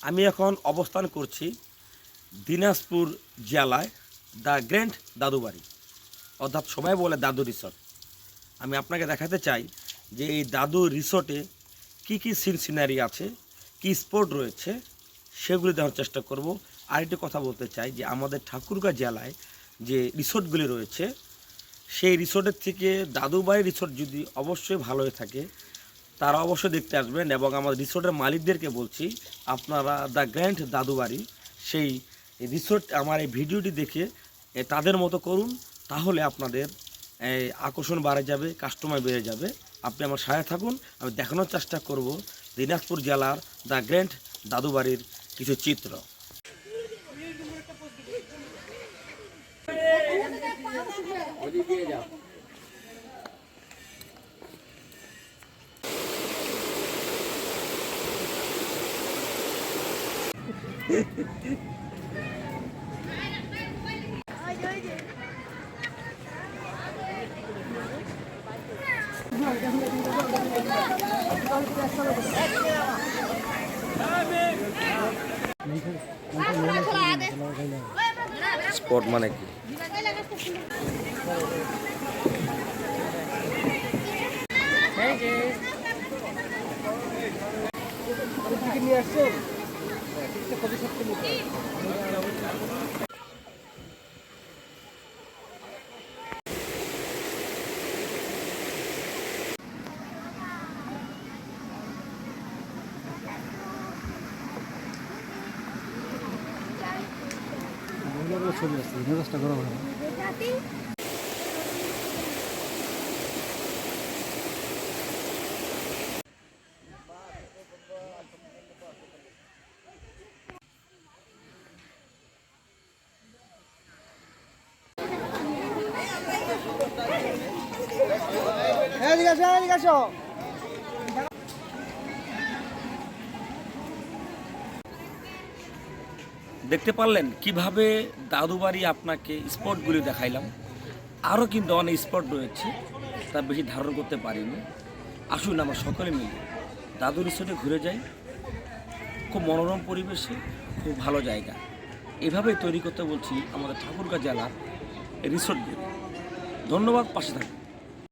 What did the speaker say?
আমি এখন অবস্থান করছি দিনাজপুর জেলায় দ্য গ্র্যান্ড দাদুবাড়ি, অর্থাৎ সবাই বলে দাদু রিসোর্ট। আমি আপনাকে দেখাতে চাই যে এই দাদু রিসোর্টে কী কী সিনারি আছে, কী স্পট রয়েছে, সেগুলি দেখার চেষ্টা করব। আরেকটি কথা বলতে চাই যে আমাদের ঠাকুরগাঁ জেলায় যে রিসোর্টগুলি রয়েছে, সেই রিসোর্টের থেকে দাদুবাড়ি রিসোর্ট যদি অবশ্যই ভালো হয়ে থাকে তারা অবশ্যই দেখতে আসবেন। এবং আমাদের রিসোর্টের মালিকদেরকে বলছি, আপনারা দ্য গ্র্যান্ড দাদুবাড়ি সেই রিসোর্ট আমার এই ভিডিওটি দেখে তাদের মতো করুন, তাহলে আপনাদের আকর্ষণ বাড়ে যাবে, কাস্টমার বেড়ে যাবে। আপনি আমার সাথে থাকুন, আমি দেখানোর চেষ্টা করব দিনাজপুর জেলার দ্য গ্র্যান্ড দাদুবাড়ির কিছু চিত্র। স্পট মানে কি? নিয়ে আসছেন ছবি আসছে, মেজাজটা গরম হয়। দেখতে পারলেন কিভাবে দাদুবাড়ি আপনাকে স্পটগুলি দেখাইলাম। আরও কিন্তু অনেক স্পট রয়েছে, তা বেশি ধারণ করতে পারিনি। আসুন আমরা সকলে মিলে দাদু রিসোর্টে ঘুরে যাই। খুব মনোরম পরিবেশে, খুব ভালো জায়গা। এভাবেই তৈরি করতে বলছি আমাদের ঠাকুরগাঁ জেলার রিসোর্টগুলি। ধন্যবাদ, পাশে থাকুন।